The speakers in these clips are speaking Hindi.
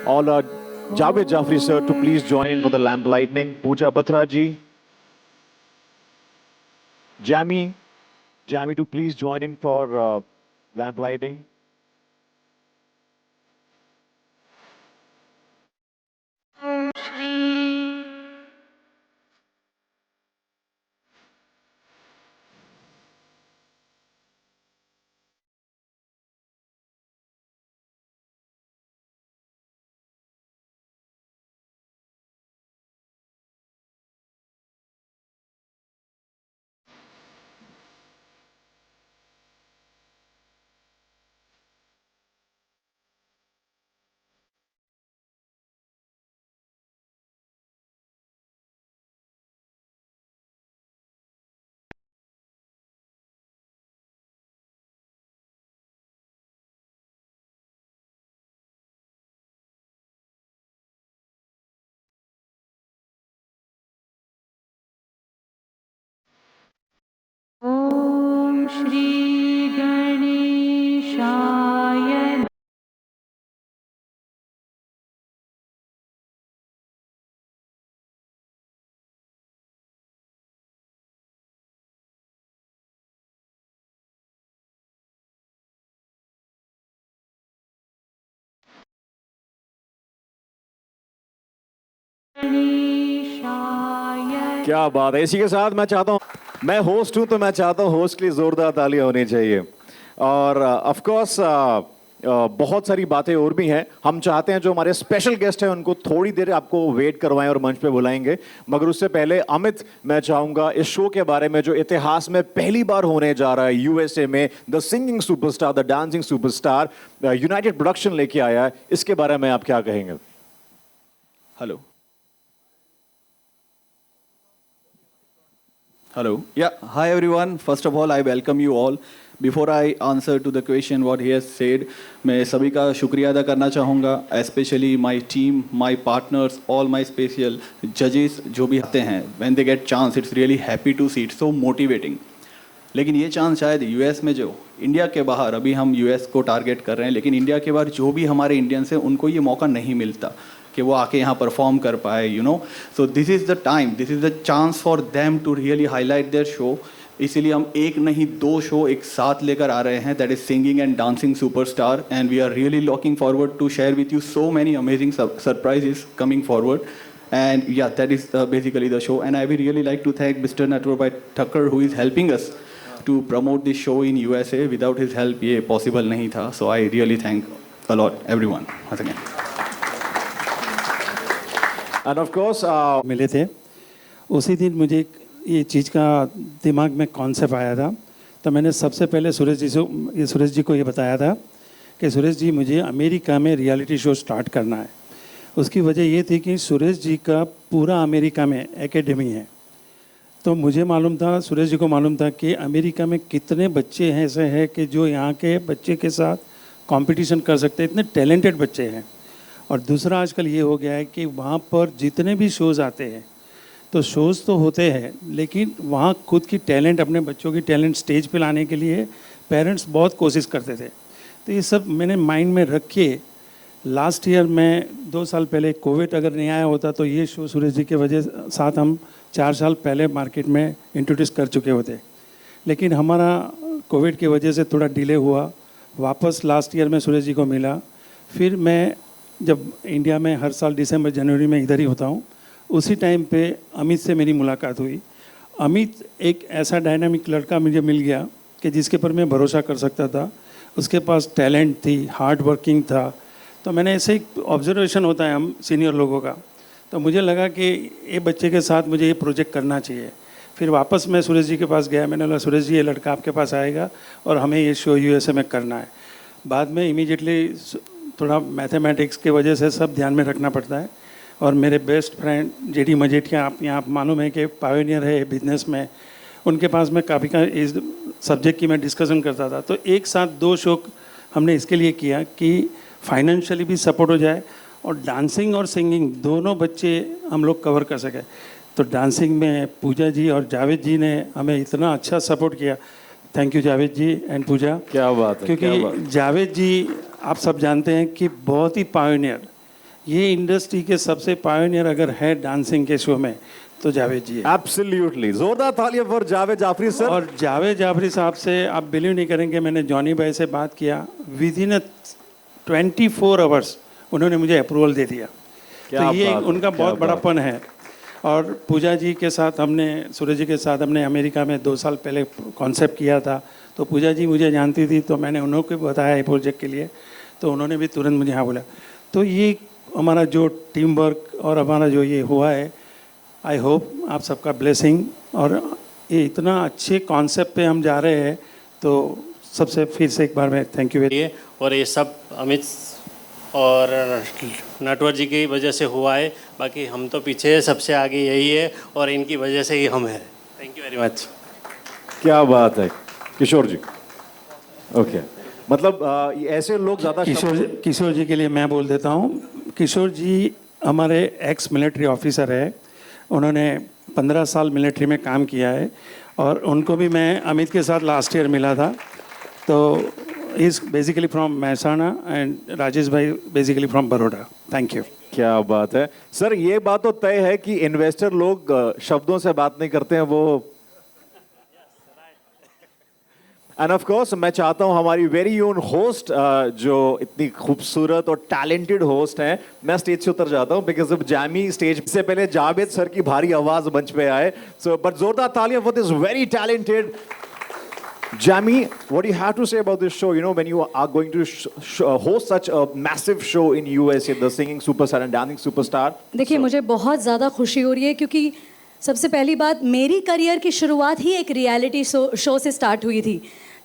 All Javed Jafri sir to please join in for the lamp lightning. Pooja Batra ji, Jamie, Jamie to please join in for lamp lighting. ॐ श्री गणेशाय गणेशाय। क्या बात है। इसी के साथ मैं चाहता हूँ, मैं होस्ट हूं तो मैं चाहता हूँ होस्ट के लिए जोरदार तालियां होनी चाहिए। और ऑफ कोर्स बहुत सारी बातें और भी हैं। हम चाहते हैं जो हमारे स्पेशल गेस्ट हैं उनको थोड़ी देर आपको वेट करवाएं और मंच पे बुलाएंगे, मगर उससे पहले अमित, मैं चाहूंगा इस शो के बारे में जो इतिहास में पहली बार होने जा रहा है यूएसए में, the singing superstar, the dancing superstar, United production लेके आया है, इसके बारे में आप क्या कहेंगे? Hello Hello. Yeah. Hi everyone. First of all, I welcome you all. Before I answer to the question what he has said, मैं सभी का शुक्रिया अदा करना चाहूँगा, especially my team, my partners, all my special judges जो भी आते हैं. When they get chance, it's really happy to see. It's so motivating. लेकिन ये चांस शायद यूएस में, जो इंडिया के बाहर, अभी हम यूएस को टारगेट कर रहे हैं, लेकिन इंडिया के बाहर जो भी हमारे इंडियंस हैं उनको ये मौका नहीं मिलता कि वो आके यहाँ परफॉर्म कर पाए, you know. So this is the time, this is the chance for them to really highlight their show. इसीलिए हम एक नहीं दो शो एक साथ लेकर आ रहे हैं, that is singing and dancing superstar, and we are really looking forward to share with you so many amazing surprises coming forward. And yeah, that is basically the show. And I would really like to thank Mr. Natwarbhai Thakkar who is helping us to promote this show in USA. Without his help, ये possible नहीं था. So I really thank a lot everyone once again. And of course मिले थे उसी दिन मुझे ये चीज़ का दिमाग में कॉन्सेप्ट आया था, तो मैंने सबसे पहले सुरेश जी को ये बताया था कि सुरेश जी मुझे अमेरिका में रियलिटी शो स्टार्ट करना है. उसकी वजह ये थी कि सुरेश जी का पूरा अमेरिका में एकेडमी है, तो मुझे मालूम था, सुरेश जी को मालूम था कि अमेरिका में कितने बच्चे हैं ऐसे हैं कि जो यहाँ के बच्चे के साथ कंपटीशन कर सकते हैं, इतने टैलेंटेड बच्चे हैं. और दूसरा आजकल ये हो गया है कि वहाँ पर जितने भी शोज़ आते हैं, तो शोज़ तो होते हैं, लेकिन वहाँ खुद की टैलेंट, अपने बच्चों की टैलेंट स्टेज पे लाने के लिए पेरेंट्स बहुत कोशिश करते थे. तो ये सब मैंने माइंड में रख के लास्ट ईयर में 2 साल पहले, कोविड अगर नहीं आया होता तो ये शो सुरेश जी के वजह साथ हम 4 साल पहले मार्केट में इंट्रोड्यूस कर चुके होते, लेकिन हमारा कोविड की वजह से थोड़ा डिले हुआ. वापस लास्ट ईयर में सुरेश जी को मिला. फिर मैं जब इंडिया में हर साल दिसंबर जनवरी में इधर ही होता हूँ, उसी टाइम पे अमित से मेरी मुलाकात हुई. अमित एक ऐसा डायनामिक लड़का मुझे मिल गया कि जिसके पर मैं भरोसा कर सकता था. उसके पास टैलेंट थी, हार्ड वर्किंग था. तो मैंने ऐसे एक ऑब्जर्वेशन होता है हम सीनियर लोगों का, तो मुझे लगा कि ये बच्चे के साथ मुझे ये प्रोजेक्ट करना चाहिए. फिर वापस मैं सुरेश जी के पास गया. मैंने बोला सुरेश जी ये लड़का आपके पास आएगा और हमें ये शो यूएसए में करना है. बाद में इमीडिएटली थोड़ा मैथमेटिक्स के वजह से सब ध्यान में रखना पड़ता है. और मेरे बेस्ट फ्रेंड जेडी मजेठिया, आप यहाँ मालूम है कि पायोनियर है बिजनेस में, उनके पास मैं काफ़ी का इस सब्जेक्ट की मैं डिस्कशन करता था. तो एक साथ 2 शो हमने इसके लिए किया कि फाइनेंशियली भी सपोर्ट हो जाए और डांसिंग और सिंगिंग दोनों बच्चे हम लोग कवर कर सके. तो डांसिंग में पूजा जी और जावेद जी ने हमें इतना अच्छा सपोर्ट किया. Thank you Javed ji and Pooja. क्या बात है, क्या बात क्योंकि जावेद जी आप सब जानते हैं कि बहुत ही पायोनियर, ये इंडस्ट्री के सबसे पायोनियर अगर है डांसिंग के शो में तो जावेद जी है। एब्सोल्युटली, जोरदार तालियां फॉर जावेद जाफरी सर। और जावेद जाफरी साहब से आप बिलीव नहीं करेंगे, मैंने जॉनी भाई से बात किया, विद इन 24 आवर्स उन्होंने मुझे अप्रूवल दे दिया। क्या तो ये बात है, उनका क्या बहुत बात बड़ापन है। और पूजा जी के साथ हमने, सूरज जी के साथ हमने अमेरिका में 2 साल पहले कॉन्सेप्ट किया था। तो पूजा जी मुझे जानती थी, तो मैंने उन्हों को बताया ये प्रोजेक्ट के लिए, तो उन्होंने भी तुरंत मुझे हाँ बोला। तो ये हमारा जो टीम वर्क और हमारा जो ये हुआ है, आई होप आप सबका ब्लेसिंग, और ये इतना अच्छे कॉन्सेप्ट पे हम जा रहे हैं, तो सबसे फिर से एक बार मैं थैंक यू। ये और ये सब अमित और नटवर जी की वजह से हुआ है, बाकी हम तो पीछे सबसे आगे यही है और इनकी वजह से ही हम हैं। Thank you very much. क्या बात है किशोर जी। ओके, मतलब ये ऐसे लोग ज़्यादा किशोर जी के लिए मैं बोल देता हूँ। किशोर जी हमारे एक्स मिलिट्री ऑफिसर है, उन्होंने 15 साल मिलिट्री में काम किया है, और उनको भी मैं अमित के साथ लास्ट ईयर मिला था। तो is basically from Mehsana and Rajesh bhai basically from Baroda. Thank you. क्या बात है सर, ये बात तो तय है कि इन्वेस्टर लोग शब्दों से बात नहीं करते हैं, वो एंड ऑफ कोर्स मैं चाहता हूं हमारी वेरी ओन होस्ट जो इतनी खूबसूरत और टैलेंटेड होस्ट हैं, मैं स्टेज से उतर जाता हूं बिकॉज ऑफ जैमी स्टेज से पहले जावेद सर की भारी आवाज मंच पे आए। सो बट जोरदार तालियां for this very talented Jamie, what do you have to say about this show? You know, when you are going to host such a massive show in US, the singing superstar and dancing superstar. देखिए, मुझे बहुत ज़्यादा खुशी हो रही है, क्योंकि सबसे पहली बात, मेरी करियर की शुरुआत ही एक रियलिटी शो से स्टार्ट हुई थी।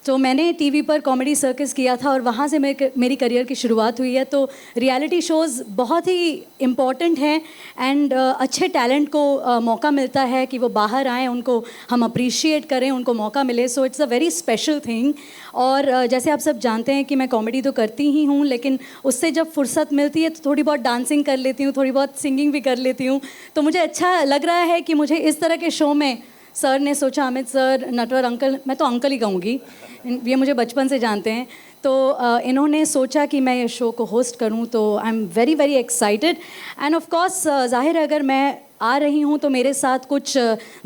तो मैंने टीवी पर कॉमेडी सर्कस किया था और वहाँ से मेरी करियर की शुरुआत हुई है। तो रियलिटी शोज़ बहुत ही इम्पॉर्टेंट हैं एंड अच्छे टैलेंट को मौका मिलता है कि वो बाहर आएँ, उनको हम अप्रिशिएट करें, उनको मौका मिले। So it's a very special thing. और जैसे आप सब जानते हैं कि मैं कॉमेडी तो करती ही हूँ, लेकिन उससे जब फुर्सत मिलती है तो थोड़ी बहुत डांसिंग कर लेती हूँ, थोड़ी बहुत सिंगिंग भी कर लेती हूँ। तो मुझे अच्छा लग रहा है कि मुझे इस तरह के शो में सर ने सोचा, अमित सर, नटवर अंकल, मैं तो अंकल ही कहूँगी, ये मुझे बचपन से जानते हैं, तो इन्होंने सोचा कि मैं ये शो को होस्ट करूं। तो आई am very very excited and of course जाहिर है अगर मैं आ रही हूं तो मेरे साथ कुछ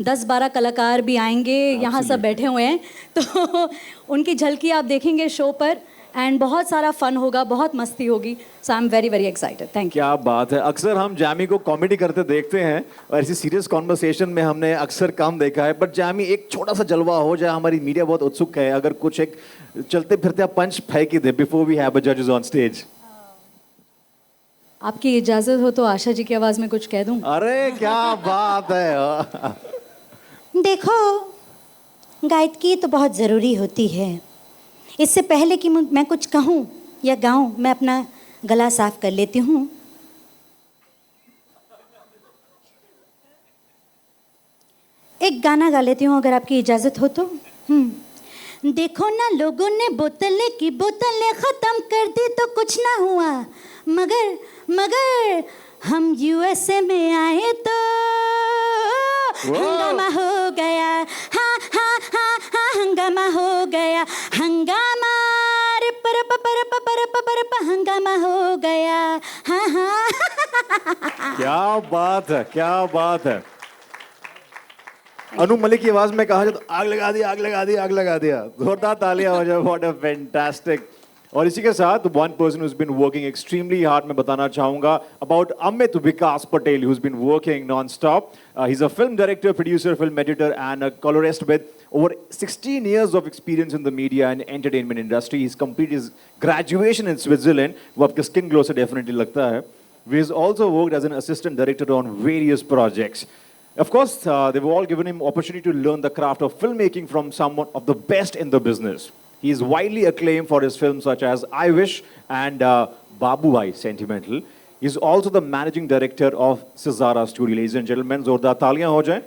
10-12 कलाकार भी आएंगे, यहाँ सब बैठे हुए हैं, तो उनकी झलकी आप देखेंगे शो पर एंड बहुत सारा फन होगा, बहुत मस्ती होगी। So I am very very excited. Thank you. क्या बात है। अक्सर हम जैमी को कॉमेडी करते देखते हैं और ऐसी सीरियस कॉन्वर्सेशन में हमने अक्सर कम देखा है, बट जैमी एक छोटा सा जलवा हो जाए, हमारी मीडिया बहुत उत्सुक है, अगर कुछ एक चलते फिरते पंच फेंक ही दे बिफोर वी हैव अ जजेस ऑन स्टेज। आपकी इजाज़त हो तो आशा जी की आवाज़ में कुछ कह दूं? अरे क्या बात है। देखो, गायकी तो बहुत ज़रूरी होती है। इससे पहले कि मैं कुछ कहूँ या गाऊँ, मैं अपना गला साफ कर लेती हूँ। एक गाना गा लेती हूँ अगर आपकी इजाज़त हो तो। देखो ना, लोगों ने बोतलें की बोतलें ख़त्म कर दी तो कुछ ना हुआ, मगर हम यूएसए में आए तो हंगामा हो गया। हाँ हाँ हाँ हाँ, हंगामा हो गया, हंगामा रे पर हंगामा हो गया। हाँ हाँ। क्या बात है, क्या बात है। अनु मलिक की आवाज में कहा जाए तो आग लगा दी, आग लगा दी, आग लगा दिया। जोरदार तालियां हो जाए। What a fantastic. और इसी के साथ one person who has been working extremely hard मैं बताना चाहूंगा about Amit Vikas Patel, who has been working non stop. He is a film director, producer, film editor and a colorist with over 16 years of experience in the media and entertainment industry. He's completed his graduation in Switzerland. वो आपके skin glow से definitely लगता है. He has also worked as an assistant director on various projects. Of course, they've all given him opportunity to learn the craft of filmmaking from someone of the best in the business. He is widely acclaimed for his films such as I Wish and Babu Bhai Sentimental. He is also the managing director of Cesara Studio. Ladies and gentlemen, जोरदार तालियां हो जाएं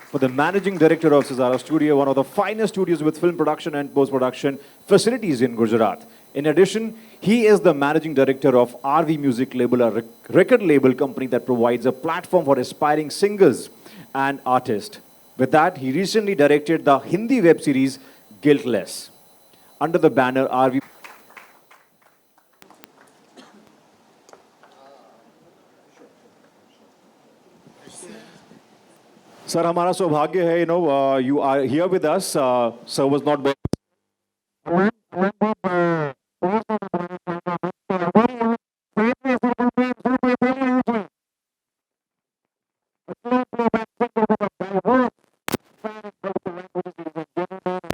for the managing director of Cesara Studio, one of the finest studios with film production and post-production facilities in Gujarat. In addition, he is the managing director of RV Music Label, a record label company that provides a platform for aspiring singers and artists. With that, he recently directed the Hindi web series Guiltless under the banner RV. Sir हमारा सौभाग्य है, you are here with us. Sir was not.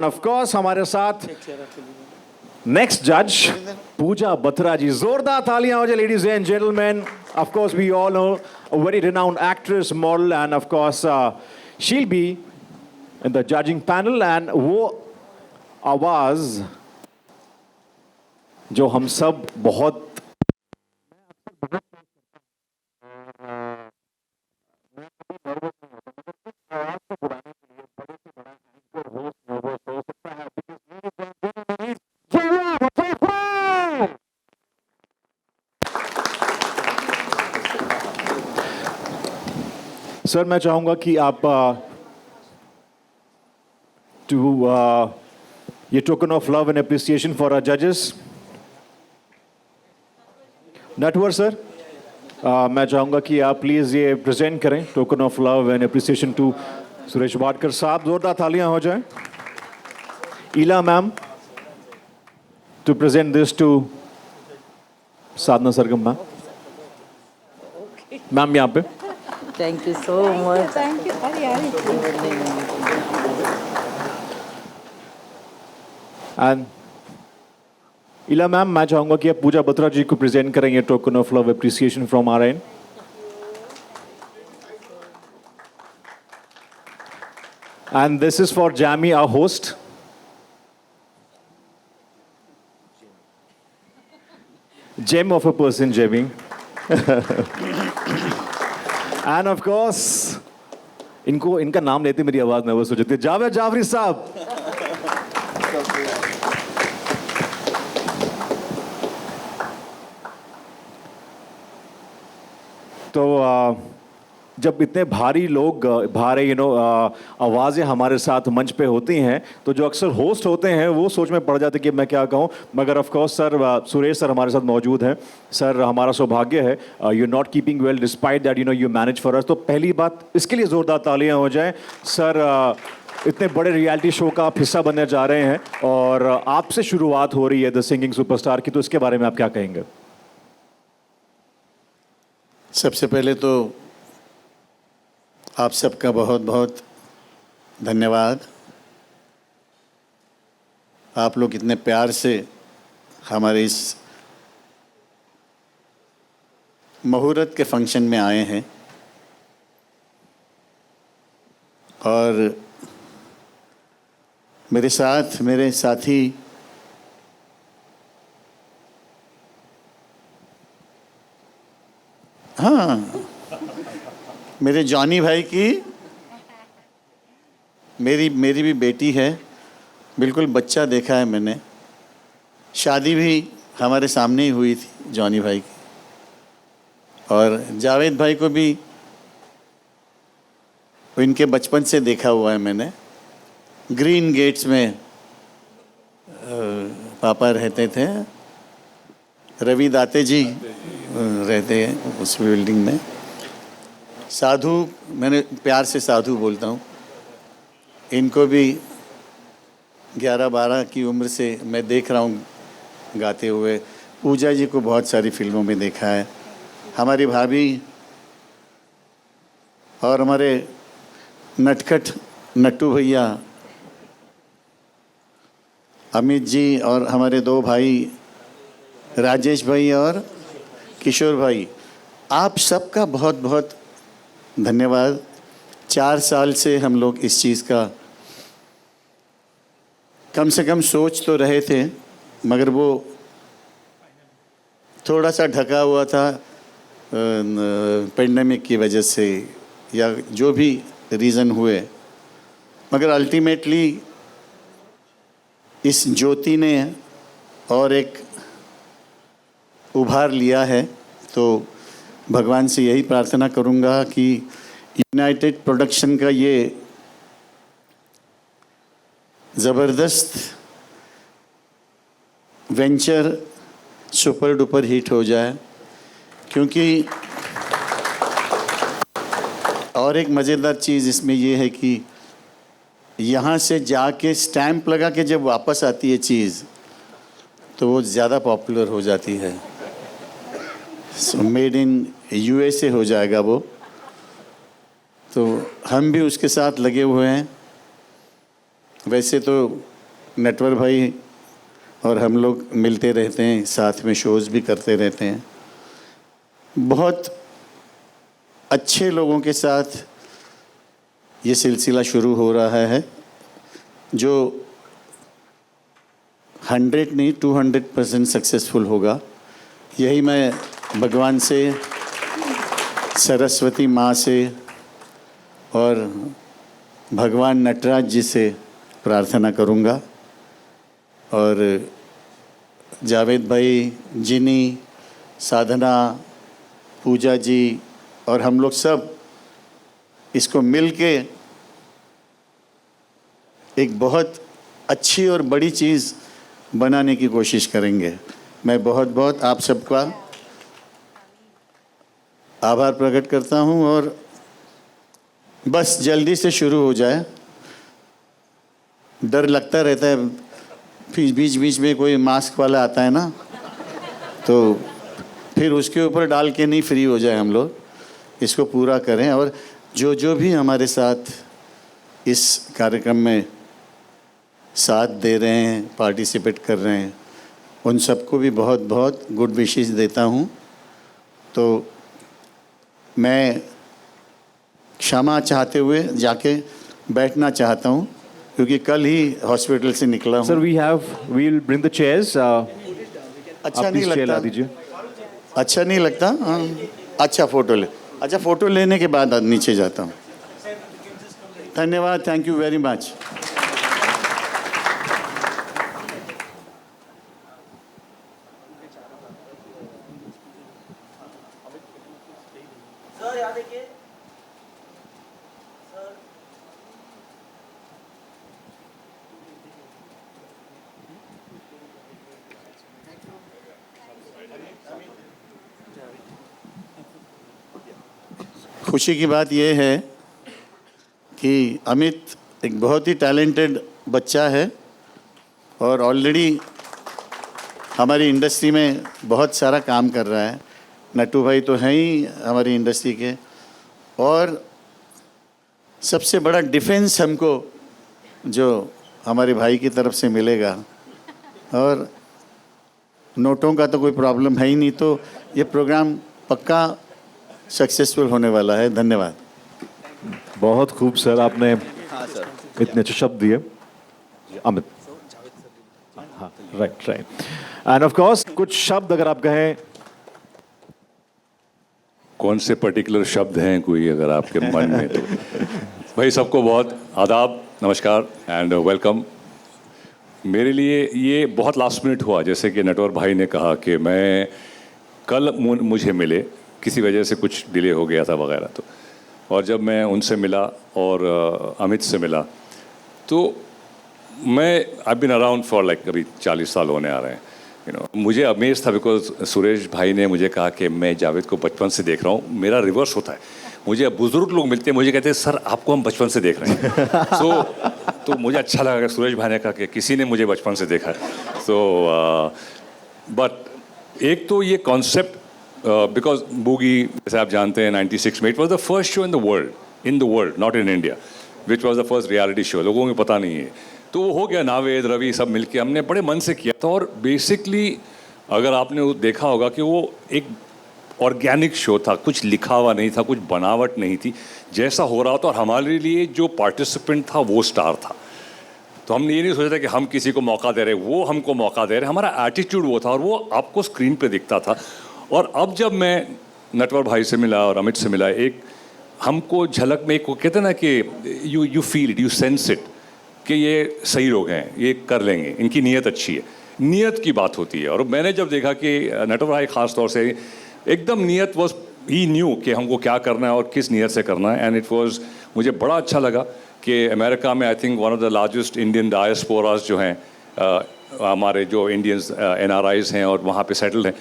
Of course हमारे साथ नेक्स्ट जज पूजा बत्रा जी. जोरदार तालियां हो जाए ladies and gentleman. Of course we all know a very renowned actress, model and of course she'll be in the judging panel. एंड वो आवाज जो हम सब बहुत सर मैं चाहूंगा कि आप ये token of love and appreciation for our जजेस. नटवर सर मैं चाहूंगा कि आप प्लीज ये प्रेजेंट करें token of love and appreciation to Suresh Wadkar sahab. जोरदार तालियां हो जाए. Ila ma'am to present this to Sadhana Sargam ma'am. Ma'am यहाँ पे. Thank you so much. Thank you. And Ila ma'am मैं चाहूंगा कि आप पूजा बत्रा जी को प्रेजेंट करेंगे token of love appreciation from our end. And this is for Jamie our host. Gem of a person Jamie. And of course इनका नाम लेते मेरी आवाज नर्वस हो जाती है. जावेद जाफरी साहब. तो जब इतने भारी लोग भारी आवाज़ें हमारे साथ मंच पे होती हैं तो जो अक्सर होस्ट होते हैं वो सोच में पड़ जाते कि मैं क्या कहूँ. मगर of course sir Suresh sir हमारे साथ मौजूद हैं. सर हमारा सौभाग्य है. You not keeping well despite that you manage for us. तो पहली बात इसके लिए ज़ोरदार तालियां हो जाएं. सर इतने बड़े रियलिटी शो का आप हिस्सा बनने जा रहे हैं और आपसे शुरुआत हो रही है द सिंगिंग सुपरस्टार की. तो इसके बारे में आप क्या कहेंगे? सबसे पहले तो आप सबका बहुत बहुत धन्यवाद. आप लोग इतने प्यार से हमारे इस मुहूर्त के फंक्शन में आए हैं और मेरे साथ मेरे साथी मेरे जॉनी भाई की मेरी भी बेटी है. बिल्कुल बच्चा देखा है मैंने. शादी भी हमारे सामने ही हुई थी जॉनी भाई की. और जावेद भाई को भी इनके बचपन से देखा हुआ है मैंने. ग्रीन गेट्स में पापा रहते थे. रवि दाते जी रहते हैं उस बिल्डिंग में. साधु, मैंने प्यार से साधु बोलता हूँ. इनको भी 11-12 की उम्र से मैं देख रहा हूँ गाते हुए. पूजा जी को बहुत सारी फिल्मों में देखा है. हमारी भाभी और हमारे नटखट नट्टू भैया अमित जी और हमारे 2 भाई राजेश भाई और किशोर भाई, आप सबका बहुत बहुत धन्यवाद. 4 साल से हम लोग इस चीज़ का कम से कम सोच तो रहे थे मगर वो थोड़ा सा ढका हुआ था पेंडेमिक की वजह से या जो भी रीज़न हुए. मगर अल्टीमेटली इस ज्योति ने और एक उभार लिया है. तो भगवान से यही प्रार्थना करूंगा कि यूनाइटेड प्रोडक्शन का ये ज़बरदस्त वेंचर सुपर डुपर हिट हो जाए. क्योंकि और एक मज़ेदार चीज़ इसमें ये है कि यहाँ से जाके स्टैंप लगा के जब वापस आती है चीज़ तो वो ज़्यादा पॉपुलर हो जाती है। मेड इन यूएसए हो जाएगा वो। तो हम भी उसके साथ लगे हुए हैं। वैसे तो नटवर भाई और हम लोग मिलते रहते हैं, साथ में शोज़ भी करते रहते हैं। बहुत अच्छे लोगों के साथ ये सिलसिला शुरू हो रहा है जो 100 नहीं 200% सक्सेसफुल होगा। यही मैं भगवान से, सरस्वती माँ से और भगवान नटराज जी से प्रार्थना करूँगा। और जावेद भाई, जिनी, साधना, पूजा जी और हम लोग सब इसको मिल के एक बहुत अच्छी और बड़ी चीज़ बनाने की कोशिश करेंगे। मैं बहुत बहुत आप सबका आभार प्रकट करता हूँ और बस जल्दी से शुरू हो जाए। डर लगता रहता है, फिर बीच बीच में कोई मास्क वाला आता है ना, तो फिर उसके ऊपर डाल के नहीं फ्री हो जाए। हम लोग इसको पूरा करें और जो भी हमारे साथ इस कार्यक्रम में साथ दे रहे हैं, पार्टिसिपेट कर रहे हैं, उन सबको भी बहुत बहुत गुड विशेस देता हूँ। तो मैं क्षमा चाहते हुए जाके बैठना चाहता हूँ क्योंकि कल ही हॉस्पिटल से निकला हूँ। Sir we'll bring the chairs. अच्छा आप नहीं please chair ला लगता? दीजिए। अच्छा नहीं लगता? हाँ। अच्छा फ़ोटो लेने के बाद नीचे जाता हूँ। धन्यवाद, थैंक यू वेरी मच। खुशी की बात यह है कि अमित एक बहुत ही टैलेंटेड बच्चा है और ऑलरेडी हमारी इंडस्ट्री में बहुत सारा काम कर रहा है। नट्टू भाई तो हैं ही हमारी इंडस्ट्री के, और सबसे बड़ा डिफेंस हमको जो हमारे भाई की तरफ से मिलेगा। और नोटों का तो कोई प्रॉब्लम है ही नहीं, तो ये प्रोग्राम पक्का सक्सेसफुल होने वाला है। धन्यवाद। बहुत खूब सर, आपने इतने अच्छे शब्द दिए। अमित, हाँ, राइट। एंड ऑफ कोर्स कुछ शब्द अगर आप कहें। कौन से पर्टिकुलर शब्द हैं कोई अगर आपके मन में तो? भाई सबको बहुत आदाब, नमस्कार एंड वेलकम। मेरे लिए ये बहुत लास्ट मिनट हुआ, जैसे कि नटवर भाई ने कहा कि मैं कल मुझे मिले, किसी वजह से कुछ डिले हो गया था वगैरह। तो और जब मैं उनसे मिला और अमित से मिला तो मैं I been around for like अभी 40 साल होने आ रहे हैं। मुझे अमेज था बिकॉज सुरेश भाई ने मुझे कहा कि मैं जावेद को बचपन से देख रहा हूँ। मेरा रिवर्स होता है, मुझे बुजुर्ग लोग मिलते हैं, मुझे कहते हैं सर आपको हम बचपन से देख रहे हैं। तो मुझे अच्छा लगा कि सुरेश भाई ने कहा कि किसी ने मुझे बचपन से देखा है। बट एक तो ये कॉन्सेप्ट बिकॉज बूगी जैसे आप जानते हैं 96 में it was the first show in the world not in India, which was the first reality show. लोगों को पता नहीं है, तो वो हो गया। नावेद, रवि सब मिलके हमने बड़े मन से किया था। और बेसिकली अगर आपने वो देखा होगा कि वो एक ऑर्गेनिक शो था, कुछ लिखा हुआ नहीं था, कुछ बनावट नहीं थी, जैसा हो रहा था। और हमारे लिए जो पार्टिसिपेंट था वो स्टार था। तो हमने ये नहीं सोचा था कि हम किसी को मौका दे रहे, वो हमको मौका दे रहे। हमारा एटीट्यूड वो था और वो आपको स्क्रीन पे दिखता था। और अब जब मैं नटवर भाई से मिला और अमित से मिला, एक हमको झलक में एक कहते हैं ना कि you feel it, you sense it कि ये सही लोग हैं, ये कर लेंगे, इनकी नीयत अच्छी है। नीयत की बात होती है। और मैंने जब देखा कि नटवर भाई ख़ास तौर से एकदम नीयत वॉज, ही न्यू कि हमको क्या करना है और किस नीयत से करना है। एंड इट वॉज, मुझे बड़ा अच्छा लगा कि अमेरिका में I think one of the largest Indian diasporas जो हैं, हमारे जो इंडियंस NRIs हैं और वहाँ पे सेटल्ड हैं,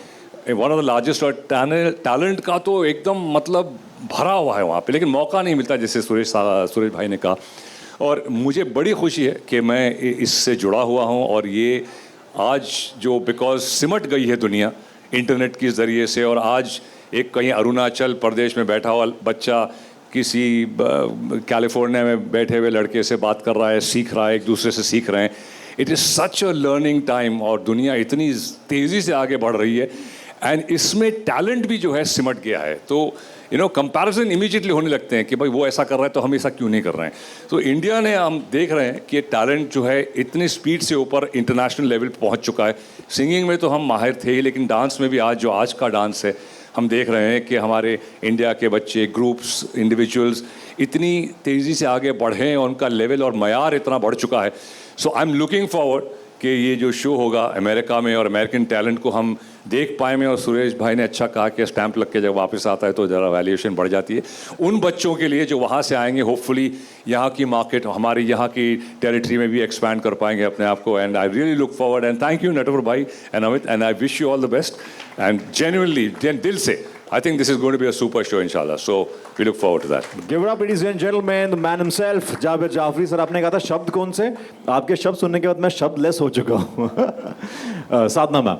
वन ऑफ द लार्जेस्ट, और टैलेंट का तो एकदम मतलब भरा हुआ है वहाँ पे, लेकिन मौका नहीं मिलता, जैसे सुरेश भाई ने कहा। और मुझे बड़ी खुशी है कि मैं इससे जुड़ा हुआ हूँ, और ये आज जो बिकॉज सिमट गई है दुनिया इंटरनेट के ज़रिए से, और आज एक कहीं अरुणाचल प्रदेश में बैठा हुआ बच्चा किसी कैलिफोर्निया में बैठे हुए लड़के से बात कर रहा है, सीख रहा है, एक दूसरे से सीख रहे हैं। It is such a learning time, और दुनिया इतनी तेज़ी से आगे बढ़ रही है, एंड इसमें टैलेंट भी जो है सिमट गया है। तो कंपैरिजन इमीडिएटली होने लगते हैं कि भाई वो ऐसा कर रहा है तो हम ऐसा क्यों नहीं कर रहे हैं। तो इंडिया ने, हम देख रहे हैं कि टैलेंट जो है इतनी स्पीड से ऊपर इंटरनेशनल लेवल पे पहुंच चुका है। सिंगिंग में तो हम माहिर थे ही, लेकिन डांस में भी आज का डांस है, हम देख रहे हैं कि हमारे इंडिया के बच्चे, ग्रुप्स, इंडिविजुअल्स इतनी तेज़ी से आगे बढ़े हैं, और उनका लेवल और मयार इतना बढ़ चुका है। So I am looking forward कि ये जो शो होगा अमेरिका में, और अमेरिकन टैलेंट को हम देख पाएंगे। और सुरेश भाई ने अच्छा कहा कि स्टैंप लग के जब वापस आता है तो ज़रा वैल्यूएशन बढ़ जाती है उन बच्चों के लिए जो वहाँ से आएंगे। होपफुली यहाँ की मार्केट, हमारी यहाँ की टेरिटरी में भी एक्सपैंड कर पाएंगे अपने आप को। And I really look forward, and thank you Natwar bhai and Amit, and I wish you all the best, and genuinely दिल से I think this is going to be a super show, inshallah. So we look forward to that. Give it up, ladies and gentlemen, the man himself, Javed Jaffrey sir. आपने कहा था शब्द कौन से, आपके शब्द सुनने के बाद मैं शब्द लेस हो चुका हूँ। साधना मैम।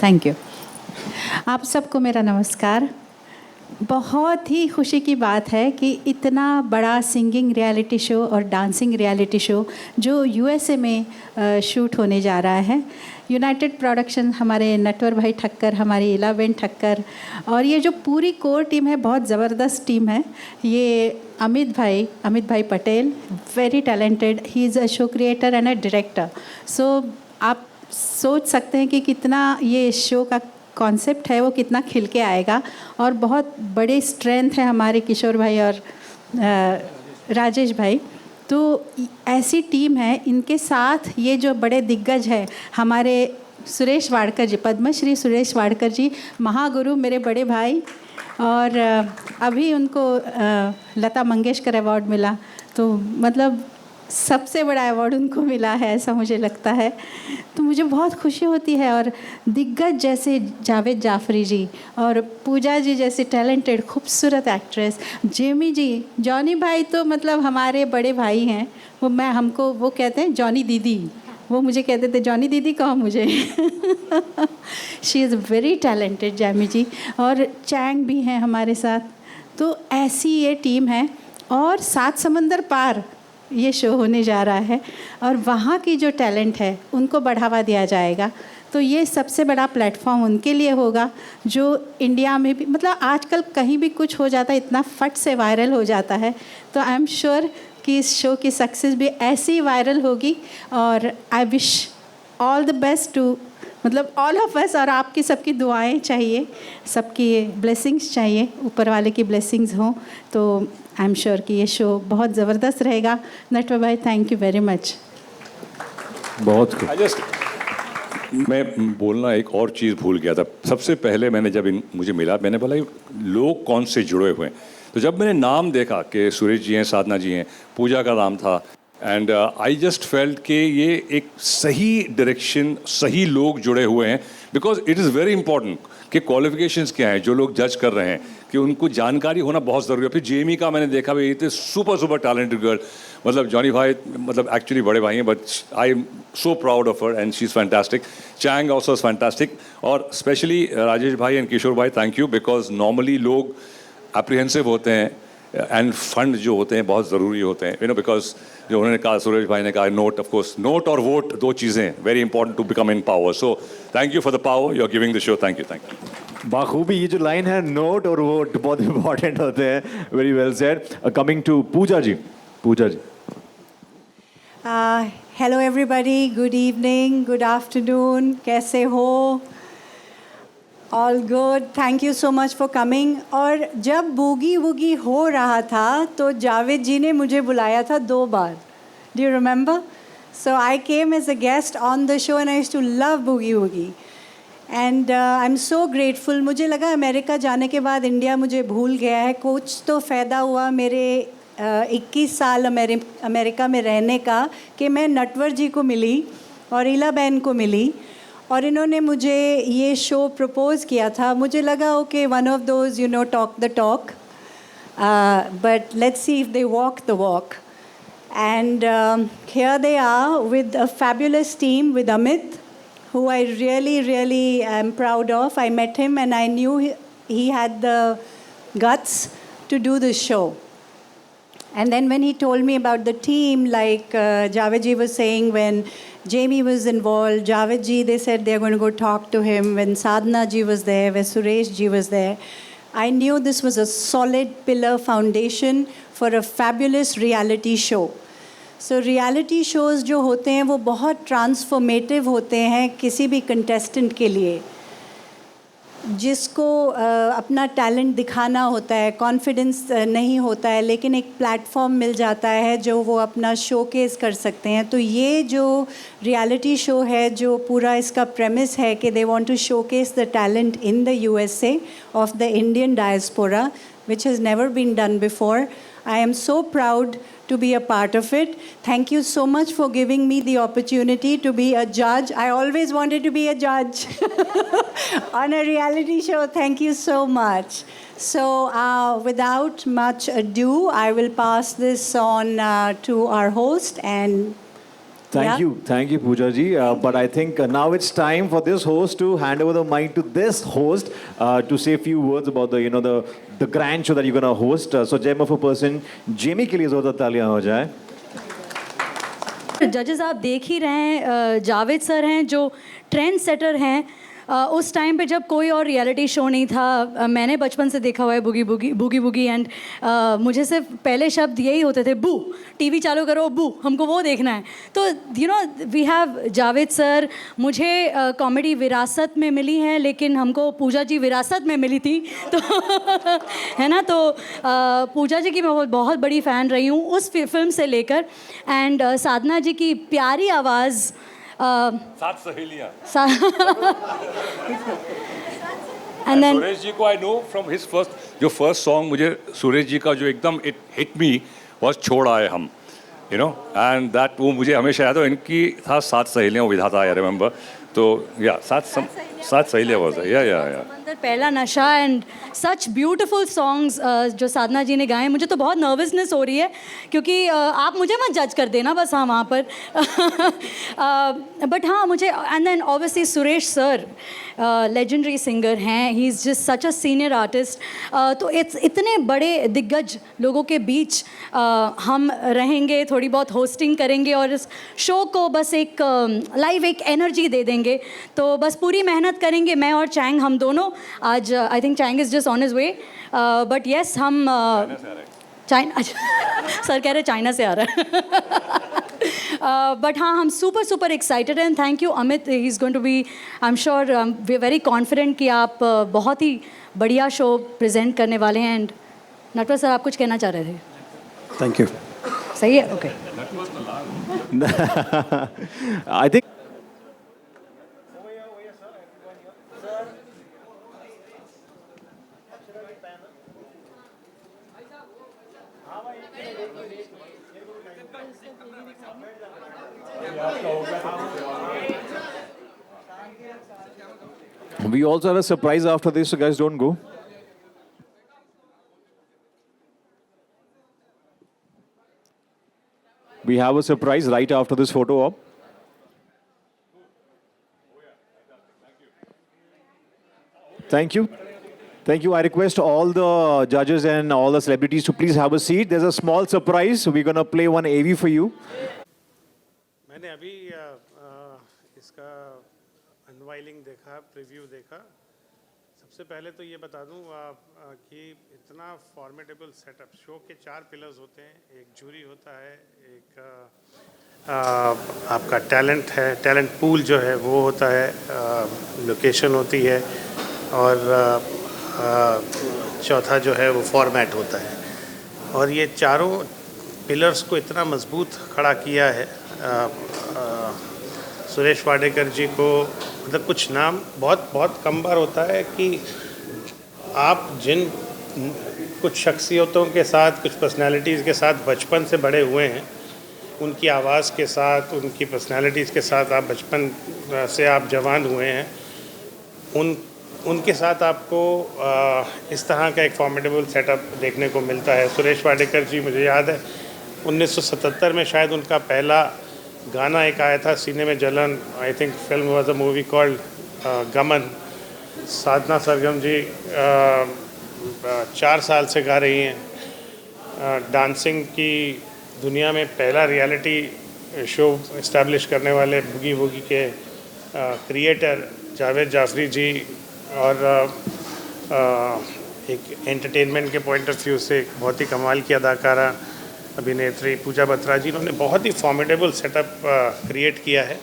Thank you. आप सबको मेरा नमस्कार। बहुत ही खुशी की बात है कि इतना बड़ा सिंगिंग रियलिटी शो और डांसिंग रियलिटी शो जो यूएसए में शूट होने जा रहा है, यूनाइटेड प्रोडक्शन, हमारे नटवर भाई ठक्कर, हमारी इलाबेन ठक्कर, और ये जो पूरी कोर टीम है, बहुत ज़बरदस्त टीम है। ये Amit bhai Patel, very talented, he is a show creator and a director. So आप सोच सकते हैं कि कितना ये शो का कॉन्सेप्ट है वो कितना खिल के आएगा। और बहुत बड़े स्ट्रेंथ है हमारे किशोर भाई और राजेश भाई। तो ऐसी टीम है, इनके साथ ये जो बड़े दिग्गज है हमारे सुरेश वाडकर जी, पद्मश्री सुरेश वाडकर जी, महागुरु, मेरे बड़े भाई, और अभी उनको लता मंगेशकर अवार्ड मिला, तो मतलब सबसे बड़ा अवार्ड उनको मिला है ऐसा मुझे लगता है। तो मुझे बहुत खुशी होती है। और दिग्गज जैसे जावेद जाफरी जी और पूजा जी जैसे टैलेंटेड खूबसूरत एक्ट्रेस, जेमी जी, जॉनी भाई तो मतलब हमारे बड़े भाई हैं। वो कहते हैं जॉनी दीदी, वो मुझे कहते थे जॉनी दीदी कहो मुझे। She is very talented Jamie ji, और चैंग भी हैं हमारे साथ। तो ऐसी ये टीम है, और 7 समंदर पार ये शो होने जा रहा है, और वहाँ की जो टैलेंट है उनको बढ़ावा दिया जाएगा। तो ये सबसे बड़ा प्लेटफॉर्म उनके लिए होगा, जो इंडिया में भी, मतलब आजकल कहीं भी कुछ हो जाता है इतना फट से वायरल हो जाता है। तो आई एम श्योर कि इस शो की सक्सेस भी ऐसे ही वायरल होगी। और I wish all the best to, मतलब ऑल ऑफ अस, और आपकी सबकी दुआएं चाहिए, सबकी ब्लेसिंग्स चाहिए, ऊपर वाले की ब्लेसिंग्स हों। तो आई एम श्योर कि ये शो बहुत ज़बरदस्त रहेगा। नटवर भाई, थैंक यू वेरी मच। बहुत मैं बोलना एक और चीज़ भूल गया था। सबसे पहले मैंने जब मुझे मिला, मैंने बोला लोग कौन से जुड़े हुए हैं। तो जब मैंने नाम देखा कि सुरेश जी हैं, साधना जी हैं, पूजा का नाम था, एंड आई जस्ट फेल्ट कि ये एक सही डायरेक्शन, सही लोग जुड़े हुए हैं। Because it is very important कि क्वालिफिकेशंस क्या हैं, जो लोग जज कर रहे हैं कि उनको जानकारी होना बहुत ज़रूरी है। फिर जेमी का मैंने देखा भाई, ये सुपर टैलेंटेड गर्ल, मतलब जॉनी भाई मतलब एक्चुअली बड़े भाई हैं, but I am so proud of her and she is fantastic. Chang also is fantastic, और स्पेशली राजेश भाई एंड किशोर भाई, थैंक यू। बिकॉज नॉर्मली लोग अप्रीहेंसिव होते हैं, एंड फंड जो होते हैं बहुत ज़रूरी होते हैं, बिकॉज जो उन्होंने कहा, सुरेश भाई ने कहा, नोट, ऑफ कोर्स नोट और वोट, 2 चीज़ें very important to become in power. So thank you for the power you are giving the show. Thank you. बाखूबी ये जो लाइन है, नोट और वोट बहुत इंपॉर्टेंट होते हैं। Very well said. Coming to Pooja ji. Hello everybody, good evening, good afternoon, कैसे हो? All good, thank you so much for coming. और जब बूगी वूगी हो रहा था तो जावेद जी ने मुझे बुलाया था 2 बार, do you remember? So I came as a guest on the show and I used to love boogie woogie, and I am so grateful. मुझे लगा अमेरिका जाने के बाद इंडिया मुझे भूल गया है। कुछ तो फ़ायदा हुआ मेरे 21 साल अमेरिका में रहने का कि मैं नटवर जी को मिली और इला बहन को मिली, और इन्होंने मुझे ये शो प्रपोज किया था. मुझे लगा okay one of those talk the talk, but let's see if they walk the walk. And here they are with a fabulous team with Amit, who I really, really am proud of. I met him and I knew he had the guts to do the show. And then when he told me about the team, like Javed ji was saying, when Jamie was involved, Javed ji, they said they're going to go talk to him. When Sadhna ji was there, when Suresh ji was there, I knew this was a solid pillar foundation for a fabulous reality show. So reality shows जो होते हैं वो बहुत ट्रांसफॉर्मेटिव होते हैं किसी भी कंटेस्टेंट के लिए, जिसको अपना टैलेंट दिखाना होता है, कॉन्फिडेंस नहीं होता है, लेकिन एक प्लेटफॉर्म मिल जाता है जो वो अपना शोकेस कर सकते हैं. तो ये जो रियलिटी शो है, जो पूरा इसका प्रेमिस है कि they want to showcase the talent in the USA of the Indian diaspora, which has never been done before. I am so proud to be a part of it. Thank you so much for giving me the opportunity to be a judge. I always wanted to be a judge on a reality show. Thank you so much. So without much ado, I will pass this on to our host and Thank you, Pooja ji. But I think now it's time for this host to hand over the mic to this host to say a few words about the grand show that you're gonna host. So gem of a person, Jamie के लिए ज़ोरदार तालियां हो जाए. जजेस आप देख ही रहे हैं, जावेद सर हैं जो ट्रेंड सेटर हैं. उस टाइम पे जब कोई और रियलिटी शो नहीं था, मैंने बचपन से देखा हुआ है बूगी बूगी एंड मुझे सिर्फ पहले शब्द यही होते थे, बू, टीवी चालू करो बू, हमको वो देखना है. तो वी हैव जावेद सर. मुझे कॉमेडी विरासत में मिली है, लेकिन हमको पूजा जी विरासत में मिली थी, तो है ना. तो पूजा जी की मैं बहुत बड़ी फ़ैन रही हूँ उस फिल्म से लेकर. एंड साधना जी की प्यारी आवाज़, सात सहेलियां. And then सुरेश जी को I know from his first song. मुझे सुरेश जी का जो एकदम इट हिट मी वाज छोड़ आए हम, एंड दैट वो मुझे हमेशा याद है. इनकी था सात सहेलियां विधाता, आई रिमेंबर. तो या सात सहेलियां वाज या पहला नशा एंड सच ब्यूटीफुल सॉन्ग्स जो साधना जी ने गाए. मुझे तो बहुत नर्वसनेस हो रही है क्योंकि आप मुझे मत जज कर देना बस. हाँ वहाँ पर बट हाँ मुझे. And then obviously Suresh sir legendary singer हैं. He is just such a senior artist. तो इतने बड़े दिग्गज लोगों के बीच हम रहेंगे, थोड़ी बहुत होस्टिंग करेंगे और इस शो को बस एक लाइव एक एनर्जी दे देंगे. तो बस पूरी मेहनत करेंगे, मैं और चैंग, हम दोनों. आज I think Chang is just on his way, but yes हम चाइना सर कह रहे चाइना से आ रहा है. बट हाँ हम super excited and thank you Amit. He is going to be, I am sure, we are very confident कि आप बहुत ही बढ़िया शो प्रेजेंट करने वाले हैं. एंड नटवर सर आप कुछ कहना चाह रहे थे? Thank you. सही है, okay. I think we also have a surprise after this, so guys don't go. We have a surprise right after this photo op. Thank you. Thank you. I request all the judges and all the celebrities to please have a seat. There's a small surprise. We're going to play one AV for you. मैंने अभी इसका अनवाइलिंग देखा, प्रीव्यू देखा. सबसे पहले तो ये बता दूं कि इतना फॉर्मेटेबल सेटअप. शो के 4 पिलर्स होते हैं. एक जूरी होता है, एक आपका टैलेंट है, टैलेंट पूल जो है वो होता है, लोकेशन होती है, और चौथा जो है वो फॉर्मेट होता है. और ये चारों पिलर्स को इतना मजबूत खड़ा किया है सुरेश वाडेकर जी को. मतलब कुछ नाम बहुत कम बार होता है कि आप जिन कुछ शख्सियतों के साथ, कुछ पर्सनालिटीज़ के साथ बचपन से बड़े हुए हैं, उनकी आवाज़ के साथ, उनकी पर्सनालिटीज़ के साथ आप बचपन से आप जवान हुए हैं, उनके साथ आपको इस तरह का एक फॉर्मेडेबल सेटअप देखने को मिलता है। सुरेश वाडेकर जी, मुझे याद है 1977 में शायद उनका पहला गाना एक आया था, सीने में जलन। I think film was a movie called गमन। साधना सरगम जी 4 साल से गा रही हैं। डांसिंग की दुनिया में पहला रियलिटी शो इस्टेब्लिश करने वाले बूगी वूगी के क्रिएटर जावेद जाफरी जी, और एक एंटरटेनमेंट के पॉइंट ऑफ व्यू से बहुत ही कमाल की अदाकारा अभिनेत्री पूजा बत्रा जी, इन्होंने बहुत ही फॉर्मेडेबल सेटअप क्रिएट किया है।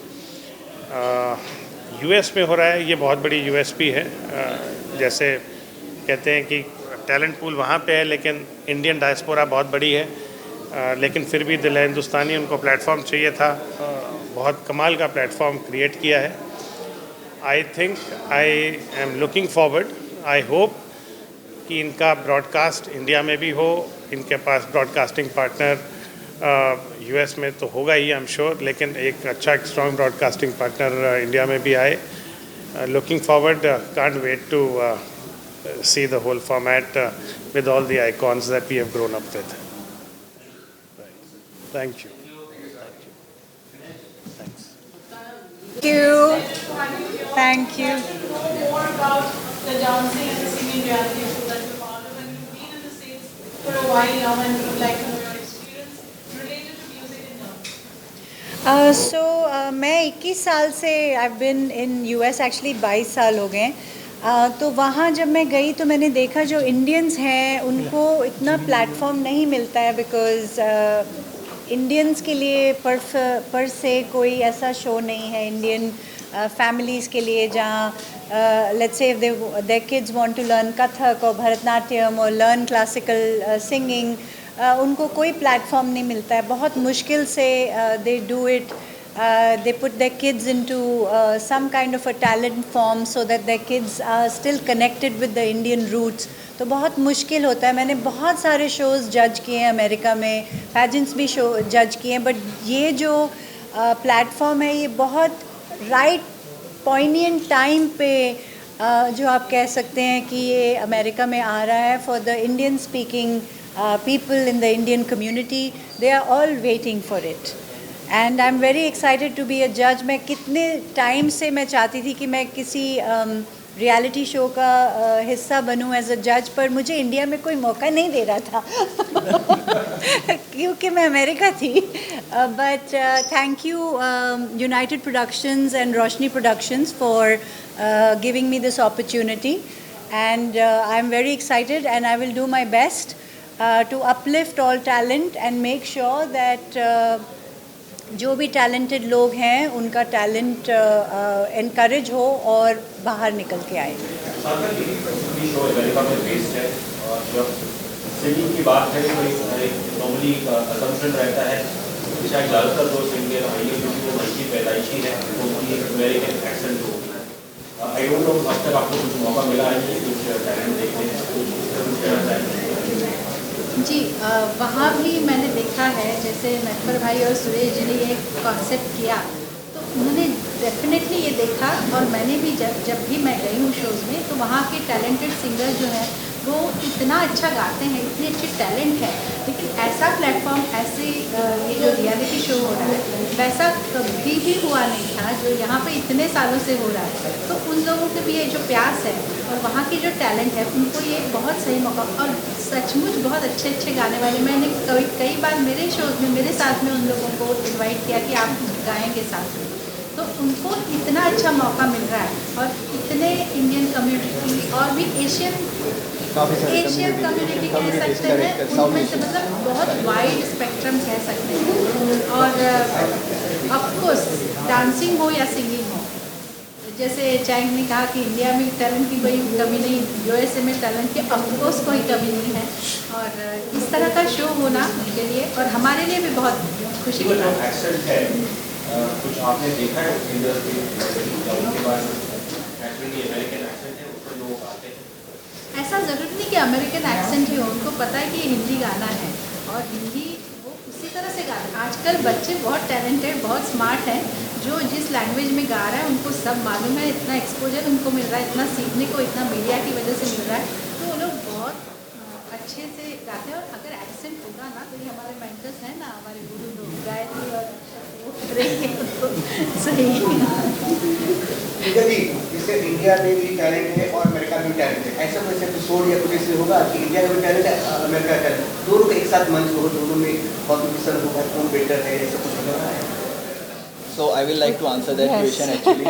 यूएस में हो रहा है, ये बहुत बड़ी यूएसपी है। जैसे कहते हैं कि टैलेंट पूल वहाँ पे है, लेकिन इंडियन डायस्पोरा बहुत बड़ी है, लेकिन फिर भी दिल हिंदुस्तानी उनको प्लेटफॉर्म चाहिए था। बहुत कमाल का प्लेटफॉर्म क्रिएट किया है। I think I am looking forward, I hope कि इनका ब्रॉडकास्ट इंडिया में भी हो। इनके पास ब्रॉडकास्टिंग पार्टनर यूएस में तो होगा ही, आई एम श्योर, लेकिन एक अच्छा स्ट्रॉन्ग ब्रॉडकास्टिंग पार्टनर इंडिया में भी आए। Looking forward, can't wait to see the whole format with all the icons that we have grown up with. Thank you. Thanks. Thank you. Thank you. More about the dancing and the singing reality show that you're part of, and you've been in the States for a while now, and would like to know your experience related to music and dance. मैं 21 साल से I've been in US actually 22 साल हो गए। तो वहाँ जब मैं गई तो मैंने देखा जो इंडियंस हैं उनको इतना प्लेटफॉर्म नहीं मिलता है, बिकॉज़ इंडियंस के लिए पर से कोई ऐसा शो नहीं है इंडियन फैमिलीज़ के लिए जहाँ let's say their kids want to learn Kathak और भरतनाट्यम और लर्न क्लासिकल सिंगिंग, उनको कोई प्लेटफॉर्म नहीं मिलता है। बहुत मुश्किल से they do it. They put their kids into some kind of a talent form so that their kids are still connected with the Indian roots. तो बहुत मुश्किल होता है। मैंने बहुत सारे शोज़ जज किए हैं अमेरिका में, पैजेंट्स भी शो जज किए हैं, बट ये जो प्लेटफॉर्म है ये बहुत राइट पॉइनिएंट टाइम पे जो आप कह सकते हैं कि ये अमेरिका में आ रहा है for the Indian speaking people in the Indian community. They are all waiting for it and I am very excited to be a जज. मैं कितने टाइम से मैं चाहती थी कि मैं किसी रियलिटी शो का हिस्सा बनूं एज अ जज, पर मुझे इंडिया में कोई मौका नहीं दे रहा था क्योंकि मैं अमेरिका थी. But thank you United Productions and Roshni Productions for giving me this opportunity, and I am very excited and I will do my best to uplift all talent and make sure that जो भी टैलेंटेड लोग हैं उनका टैलेंट इनकरेज हो और बाहर निकल के आए. सिंगिंग की बात है तो एक नॉर्मली असम्पशन रहता है कि शायद ज़्यादातर जो सिंगर आएंगे क्योंकि वो मल्टी पैदाइशी है तो उनकी अमेरिकन एक्सेंट होगी. आई डोंट नो अब तक आपको कुछ मौका मिला है कि कुछ टैलेंट देखने कुछ कहना चाहिए? जी, वहाँ भी मैंने देखा है, जैसे नटवर भाई और सुरेश जी ने ये कॉन्सेप्ट किया तो उन्होंने डेफिनेटली ये देखा, और मैंने भी जब भी मैं गई हूँ शोज़ में तो वहाँ के टैलेंटेड सिंगर जो हैं वो इतना अच्छा गाते हैं, इतने अच्छे टैलेंट है, लेकिन ऐसा प्लेटफॉर्म, ऐसे ये जो रियलिटी शो हो रहा है वैसा कभी भी हुआ नहीं था जो यहाँ पे इतने सालों से हो रहा है. तो उन लोगों के भी ये जो प्यास है और वहाँ की जो टैलेंट है उनको ये बहुत सही मौका, और सचमुच बहुत अच्छे अच्छे गाने वाले, मैंने कई बार मेरे शोज़ में मेरे साथ में उन लोगों को इन्वाइट किया कि आप गाएंगे साथ में, तो उनको इतना अच्छा मौका मिल रहा है. और इतने इंडियन कम्युनिटी और भी एशियन कम्युनिटी कह सकते हैं, उनमें से मतलब बहुत वाइड स्पेक्ट्रम कह सकते हैं. और ऑफकोर्स डांसिंग हो या सिंगिंग हो, जैसे चैंग ने कहा कि इंडिया में टैलेंट की कोई कमी नहीं, यूएसए में टैलेंट की ऑफकोर्स कोई कमी नहीं है. और इस तरह का शो होना उनके लिए और हमारे लिए भी बहुत खुशी की बात है. कुछ आपने देखा है उनके पास एक्चुअली अमेरिकन एक्सेंट है, उसको लोग आते हैं. ऐसा ज़रूरी नहीं कि अमेरिकन एक्सेंट ही हो, उनको पता है कि ये हिंदी गाना है और हिंदी वो उसी तरह से गा रहे हैं। आजकल बच्चे बहुत टैलेंटेड, बहुत स्मार्ट हैं, जो जिस लैंग्वेज में गा रहा है उनको सब मालूम है, इतना एक्सपोजर उनको मिल रहा है, इतना सीखने को इतना मीडिया की वजह से मिल रहा है, तो वो लोग बहुत अच्छे से गाते हैं। और अगर एक्सेंट होगा ना, तो ये हमारे मेंटर्स हैं ना, हमारे गुरु लोग गायत्री और सही। ठीक है जी, जैसे इंडिया में भी टैलेंट है और अमेरिका में भी टैलेंट है, ऐसा कोई एपिसोड या कुछ ऐसे होगा कि इंडिया में भी टैलेंट है, अमेरिका का टैलेंट, दोनों का एक साथ मंच हो, दोनों में कॉम्पिटिशन होगा, कौन बेटर है, ऐसा कुछ होगा? So I will like to answer that question actually.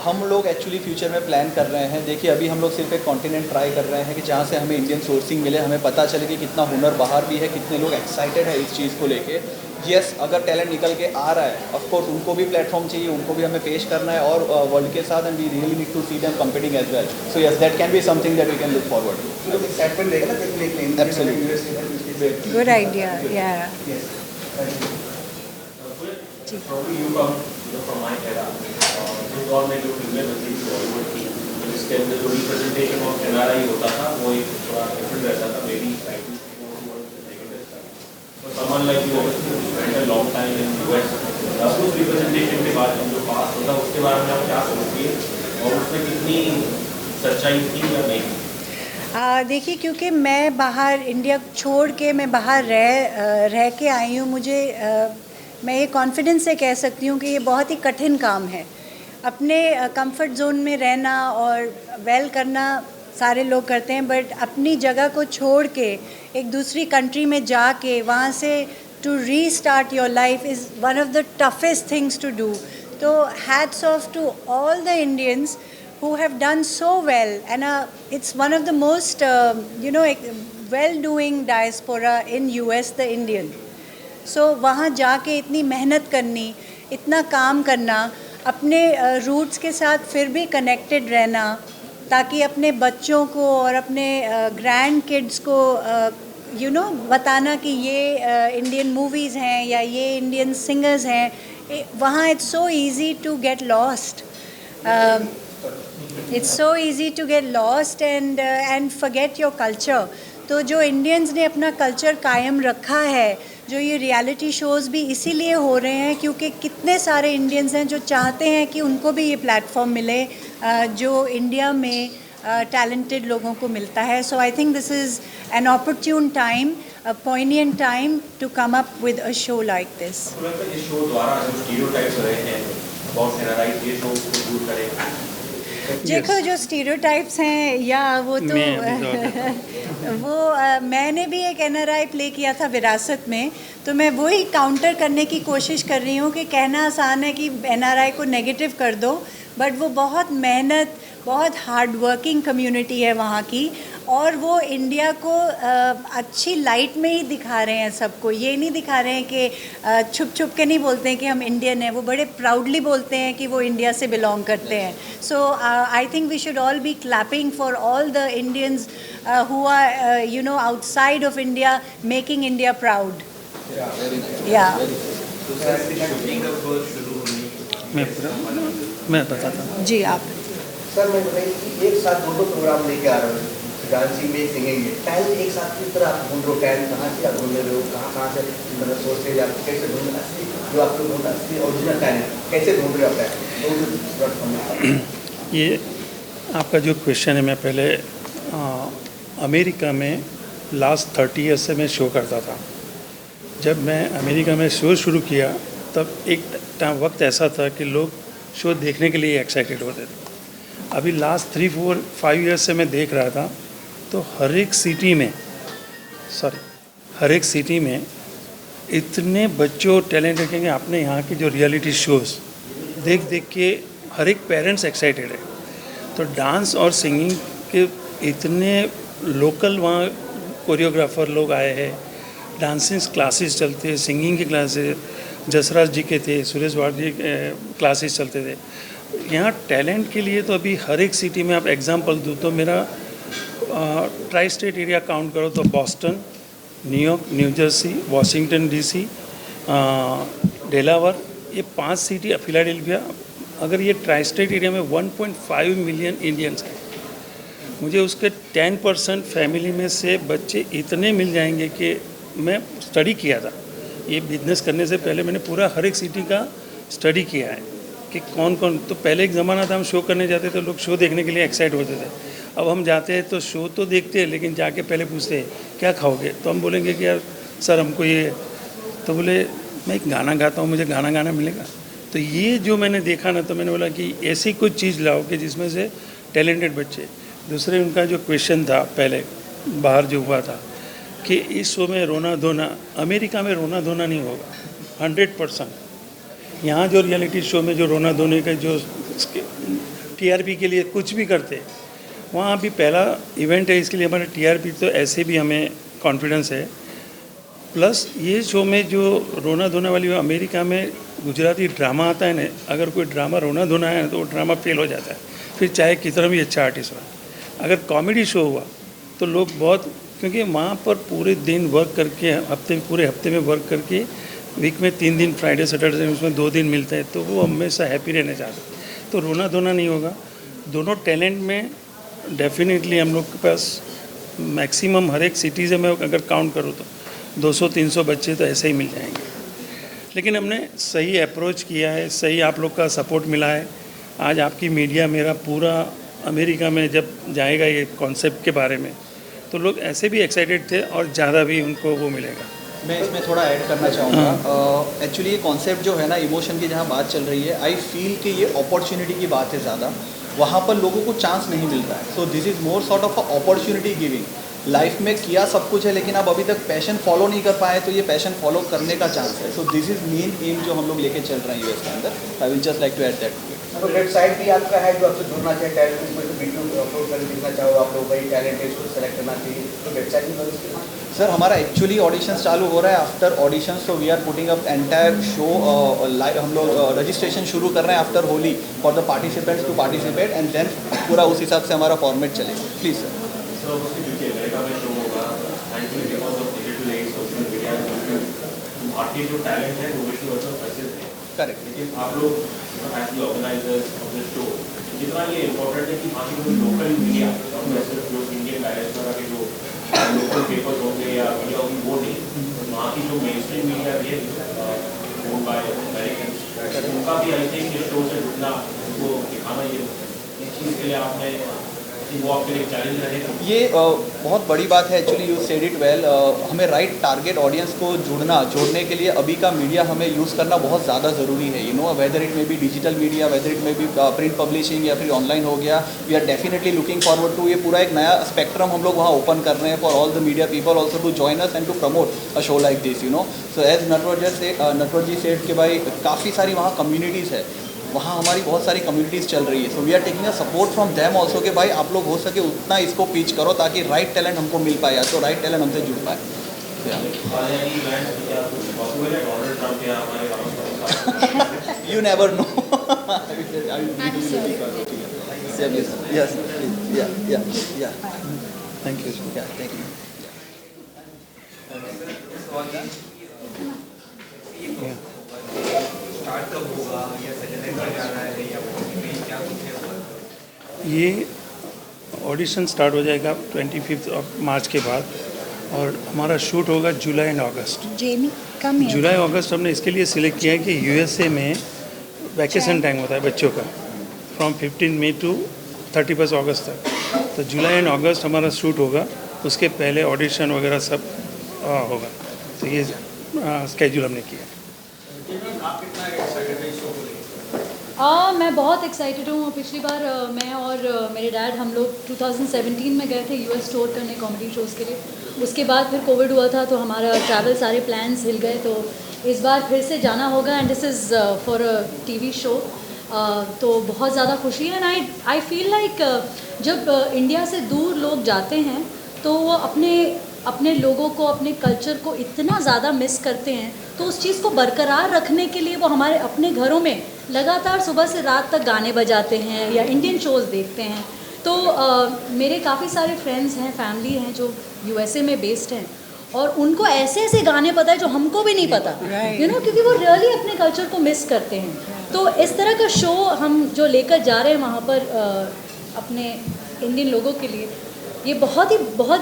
हम लोग एक्चुअली फ्यूचर में प्लान कर रहे हैं। देखिए अभी हम लोग सिर्फ एक कॉन्टिनेंट ट्राई कर रहे हैं कि जहाँ से हमें इंडियन सोर्सिंग मिले, हमें पता चले कि कितना हुनर बाहर भी है, कितने लोग एक्साइटेड है इस चीज़ को लेके। यस, अगर टैलेंट निकल के आ रहा है, ऑफ कोर्स उनको भी प्लेटफॉर्म चाहिए, उनको भी हमें पेश करना है और वर्ल्ड के साथ, and we really need to see them competing as well. So yes, that can be something that we can look forward to. Excitement रहेगा ना देखने के लिए। Absolutely, good idea, yeah Probably you come from my era. जिस दौर में जो फिल्में बनती थी बॉलीवुड की, जिसके अंदर जो रिप्रेजेंटेशन ऑफ NRI होता था वो एक थोड़ा डिफरेंट रहता था, मे बी स्लाइटली नेगेटिव था। तो someone like you spend a long time in US, उस रिप्रेजेंटेशन के बाद जो पास होता उसके बारे में आप क्या सोचती है और उसमें कितनी सच्चाई थी या नहीं? देखिए, क्योंकि मैं बाहर इंडिया छोड़ के मैं बाहर रह के आई हूँ, मुझे मैं ये कॉन्फिडेंस से कह सकती हूँ कि ये बहुत ही कठिन काम है। अपने कंफर्ट जोन में रहना और वेल करना सारे लोग करते हैं, बट अपनी जगह को छोड़ के एक दूसरी कंट्री में जाके वहाँ से to restart your life is one of the toughest things to do. तो hats off to all the Indians who have done so well, and it's one of the most well-doing diaspora in US, the Indian. So वहाँ जाके इतनी मेहनत करनी, इतना काम करना, अपने रूट्स के साथ फिर भी कनेक्टेड रहना, ताकि अपने बच्चों को और अपने ग्रैंड किड्स को बताना कि ये इंडियन मूवीज़ हैं या ये इंडियन सिंगर्स हैं। वहाँ it's so easy to get lost, It's so easy to get lost and forget your culture. तो जो इंडियंस ने अपना कल्चर कायम रखा है, जो ये रियलिटी शोज़ भी इसीलिए हो रहे हैं क्योंकि कितने सारे इंडियंस हैं जो चाहते हैं कि उनको भी ये प्लेटफॉर्म मिले जो इंडिया में टैलेंटेड लोगों को मिलता है। So I think this is an opportune time, a poignant time to come up with a show like this. इस शो द्वारा जो स्टीरियोटाइप्स रहे हैं बहुत NRI, ये शो को दूर करें। देखो, जो स्टीरियोटाइप्स हैं या वो तो मैंने भी एक NRI प्ले किया था विरासत में, तो मैं वही काउंटर करने की कोशिश कर रही हूँ कि कहना आसान है कि NRI को नेगेटिव कर दो, बट वो बहुत मेहनत, बहुत हार्ड वर्किंग कम्युनिटी है वहाँ की, और वो इंडिया को अच्छी लाइट में ही दिखा रहे हैं सबको। ये नहीं दिखा रहे हैं कि छुप छुप के नहीं बोलते हैं कि हम इंडियन हैं, वो बड़े प्राउडली बोलते हैं कि वो इंडिया से बिलोंग करते हैं। So I think we should all be clapping for all the Indians who are outside of India, making India proud. या मैं बताता हूँ जी। आप सर, मैं बताइए कि एक साथ दो प्रोग्राम लेके आ रहे हो, डांसिंग में, सिंगिंग में, टैलेंट एक साथ किस तरह आप ढूंढ रहे हो? टैलेंट कहाँ से आप ढूंढ रहे हो, कहाँ से मतलब सोर्सेज आप कैसे ढूंढ रहे हो? जो आप लोग ढूंढ असली ओरिजिनल टैलेंट कैसे ढूंढ रहे हो टैलेंट? ये आपका जो क्वेश्चन है, मैं पहले अमेरिका में लास्ट 30 ईयर्स से मैं शो करता था। जब मैं अमेरिका में शो शुरू किया तब एक वक्त ऐसा था कि लोग शो देखने के लिए एक्साइटेड होते थे। अभी लास्ट 3, 4, 5 ईयर्स से मैं देख रहा था तो हर एक सिटी में इतने बच्चों टैलेंट रखेंगे। आपने यहाँ की जो रियलिटी शोज़ देख के हर एक पेरेंट्स एक्साइटेड है। तो डांस और सिंगिंग के इतने लोकल वहाँ कोरियोग्राफर लोग आए हैं, डांसिंग क्लासेस चलते हैं, सिंगिंग के क्लासेस जसराज जी के थे, सुरेश वाड़ जी क्लासेस चलते थे। यहाँ टैलेंट के लिए तो अभी हर एक सिटी में, आप एग्जांपल दूँ तो मेरा ट्राई स्टेट एरिया काउंट करो तो Boston, New York, new Jersey, Washington DC, Delaware, ये 5 सिटी, फिलाडेल्फिया, अगर ये ट्राई स्टेट एरिया में 1.5 मिलियन इंडियंस हैं, मुझे उसके 10% फैमिली में से बच्चे इतने मिल जाएंगे कि मैं स्टडी किया था, ये बिजनेस करने से पहले मैंने पूरा हर एक सिटी का स्टडी किया है कि कौन कौन। तो पहले एक ज़माना था हम शो करने जाते थे, लोग शो देखने के लिए एक्साइट होते थे। अब हम जाते हैं तो शो तो देखते हैं, लेकिन जाके पहले पूछते हैं क्या खाओगे, तो हम बोलेंगे कि यार सर हमको ये, तो बोले मैं एक गाना गाता हूँ, मुझे गाना गाना मिलेगा। तो ये जो मैंने देखा ना, तो मैंने बोला कि ऐसी कुछ चीज़ लाओ कि जिसमें से टैलेंटेड बच्चे। दूसरे उनका जो क्वेश्चन था पहले बाहर जो हुआ था कि इस शो में रोना धोना, अमेरिका में रोना धोना नहीं होगा 100%। यहाँ जो रियलिटी शो में जो रोना धोने का जो TRP के लिए कुछ भी करते, वहाँ भी पहला इवेंट है, इसके लिए हमारे TRP तो ऐसे भी हमें कॉन्फिडेंस है। प्लस ये शो में जो रोना धोना वाली, अमेरिका में गुजराती ड्रामा आता है ना, अगर कोई ड्रामा रोना धोना है तो वो ड्रामा फेल हो जाता है, फिर चाहे कितना भी अच्छा आर्टिस्ट हो। अगर कॉमेडी शो हुआ तो लोग बहुत, क्योंकि वहाँ पर पूरे दिन वर्क करके, पूरे हफ्ते में वर्क करके, वीक में 3 दिन फ्राइडे सैटरडे उसमें 2 दिन मिलता है, तो वो हमेशा हैप्पी रहना चाहते हैं। तो रोना धोना नहीं होगा। दोनों टैलेंट में डेफिनेटली हम लोग के पास मैक्सिमम हर एक सिटीज़ में अगर काउंट करूँ तो 200-300 बच्चे तो ऐसे ही मिल जाएंगे। लेकिन हमने सही अप्रोच किया है, सही आप लोग का सपोर्ट मिला है। आज आपकी मीडिया मेरा पूरा अमेरिका में जब जाएगा ये कॉन्सेप्ट के बारे में, तो लोग ऐसे भी एक्साइटेड थे और ज़्यादा भी उनको वो मिलेगा। मैं इसमें थोड़ा ऐड करना चाहूँगा। एक्चुअली ये कॉन्सेप्ट जो है ना, इमोशन की जहाँ बात चल रही है, आई फील कि ये अपॉर्चुनिटी की बात है ज़्यादा। वहाँ पर लोगों को चांस नहीं मिलता है। सो this is more sort of a opportunity giving. Life में किया सब कुछ है, लेकिन आप अभी तक पैशन फॉलो नहीं कर पाए, तो ये पैशन फॉलो करने का चांस है। सो दिस इज़ मेन एम जो हम लोग लेके चल रहे हैं यूएस के अंदर। I will just like to add that. तो वेबसाइट भी आपका है जो आपसे जुड़ना चाहिए, टैलेंट में तो वीडियो अपलोड करके देखना चाहो आप लोग, वही टैलेंट है इसको सेलेक्ट करना चाहिए, तो वेबसाइट भी सर हमारा एक्चुअली ऑडिशंस चालू हो रहा है। आफ्टर ऑडिशंस तो we are putting up entire show live. हम लोग रजिस्ट्रेशन शुरू कर रहे हैं after Holi for the participants to participate, and then पूरा उस हिसाब से हमारा फॉर्मेट चलेगा। Please sir. भारतीय जो टैलेंट है वो विश्व प्रसिद्ध है, करेक्ट। लेकिन आप लोग as the organisers of the show जितना ये इम्पोर्टेंट है कि वहाँ की जो लोकल मीडिया, जो इंडियन डायरेक्टर के जो लोकल पेपर्स होंगे या मीडिया होगी वो नहीं, वहाँ की जो मेन स्ट्रीम मीडिया भी है ओन बाय अमेरिकन, उनका भी आई थिंक इस शो से जुड़ना, उनको दिखाना, ये इस चीज़ के लिए आपने वो आपके लिए चैलेंज रहेगा। ये बहुत बड़ी बात है। Actually you said it well. हमें राइट टारगेट ऑडियंस को जोड़ने के लिए अभी का मीडिया हमें यूज़ करना बहुत ज़्यादा ज़रूरी है। You know, whether it may be digital media, whether it may be print publishing या फिर ऑनलाइन हो गया, we are definitely looking forward to, ये पूरा एक नया स्पेक्ट्रम हम लोग वहाँ ओपन कर रहे हैं for all the media people also to join us and to promote a show like this. You know, so as Natwar ji said कि भाई काफ़ी सारी वहाँ कम्युनिटीज़ है, वहाँ हमारी बहुत सारी कम्युनिटीज़ चल रही है। So we are taking a support from them also कि भाई आप लोग हो सके उतना इसको पिच करो ताकि राइट टैलेंट हमको मिल पाए, या तो राइट टैलेंट हमसे जुड़ पाए। You never know. Thank you. ये ऑडिशन स्टार्ट हो जाएगा 25 मार्च के बाद, और हमारा शूट होगा जुलाई एंड अगस्त। जुलाई अगस्त हमने इसके लिए सिलेक्ट किया है कि यूएसए में वैकेशन टाइम होता है बच्चों का, फ्रॉम 15 मई टू 31 अगस्त तक। तो जुलाई एंड अगस्त हमारा शूट होगा, उसके पहले ऑडिशन वगैरह सब होगा। तो ये स्केड्यूल हमने किया। मैं बहुत एक्साइटेड हूँ। पिछली बार मैं और मेरे डैड हम लोग 2017 में गए थे यूएस टूर करने कॉमेडी शोज़ के लिए। उसके बाद फिर कोविड हुआ था, तो हमारा ट्रैवल सारे प्लान्स हिल गए। तो इस बार फिर से जाना होगा, and this is for a TV show. तो बहुत ज़्यादा खुशी है। एंड आई फील लाइक जब इंडिया से दूर लोग जाते हैं तो वो अपने लोगों को, अपने कल्चर को इतना ज़्यादा मिस करते हैं। तो उस चीज़ को बरकरार रखने के लिए वो हमारे अपने घरों में लगातार सुबह से रात तक गाने बजाते हैं या इंडियन शोज़ देखते हैं। तो मेरे काफ़ी सारे फ्रेंड्स हैं, फैमिली हैं जो यूएसए में बेस्ड हैं, और उनको ऐसे ऐसे गाने पता है जो हमको भी नहीं पता, यू नो, क्योंकि वो रियली अपने कल्चर को मिस करते हैं। तो इस तरह का शो हम जो लेकर जा रहे हैं वहाँ पर अपने इंडियन लोगों के लिए, ये बहुत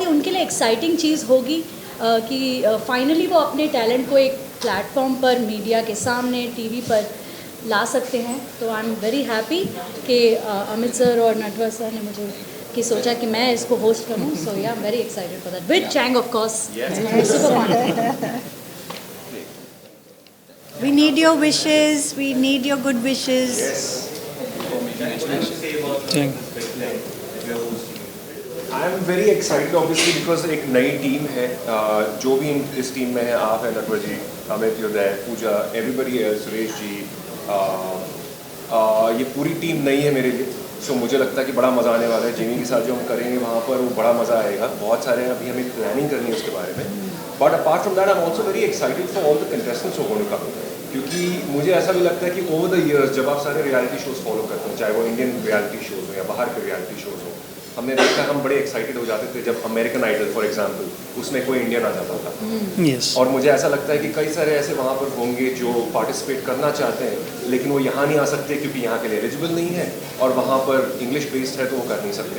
ही उनके लिए एक्साइटिंग चीज़ होगी। कि फाइनली वो अपने टैलेंट को एक प्लेटफॉर्म पर मीडिया के सामने टीवी पर ला सकते हैं। तो आई एम वेरी हैप्पी कि अमित सर और नटवर सर ने मुझे कि सोचा कि मैं इसको होस्ट करूं। So yeah very excited for that with Chang of course. We need your wishes. We need your good wishes. I am very excited obviously because एक नई टीम है, जो भी इस टीम में है, आप है, नटवर जी, अमित, योदय, पूजा, एवरीबडी है, सुरेश जी, ये पूरी टीम नई है मेरे लिए। सो मुझे लगता है कि बड़ा मज़ा आने वाला है। जिमी के साथ जो हम करेंगे वहाँ पर वो बड़ा मज़ा आएगा। बहुत सारे अभी हमें प्लानिंग करनी है उसके बारे में। But apart from that I am also very excited for all the contestants who going to come, क्योंकि मुझे ऐसा भी लगता है कि ओवर द ईयर्स जब आप सारे रियलिटी शोज़ फॉलो करते हैं, चाहे वो इंडियन रियलिटी शोज़ हो या बाहर के रियलिटी शोज़ हो, हमने देखा हम बड़े एक्साइटेड हो जाते थे जब अमेरिकन आइडल फॉर एग्जांपल उसमें कोई इंडियन आ जाता था। Yes. और मुझे ऐसा लगता है कि कई सारे ऐसे वहाँ पर होंगे जो पार्टिसिपेट करना चाहते हैं लेकिन वो यहाँ नहीं आ सकते क्योंकि यहाँ के लिए एलिजिबल नहीं है, और वहाँ पर इंग्लिश बेस्ड है तो वो कर नहीं सकते।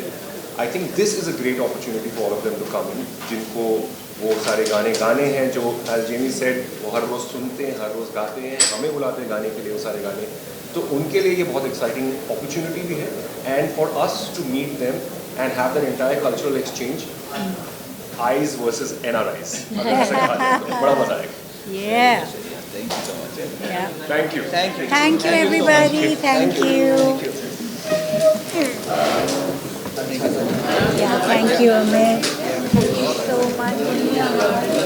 I think this is a great opportunity for all of them to come in, जिनको वो सारे गाने हैं जो एज जेमी सेड वो हर रोज़ सुनते हैं, हर रोज़ गाते हैं, हमें बुलाते हैं गाने के लिए वो सारे गाने। तो उनके लिए ये बहुत एक्साइटिंग अपॉर्चुनिटी भी है, and for us to meet them and have that entire cultural exchange, eyes versus NRIs. बड़ा मजा आएगा। Yeah. Thank you so much. Yeah. Thank you. Thank you, everybody. Thank you. Yeah, thank you, Amit. Thank you so much.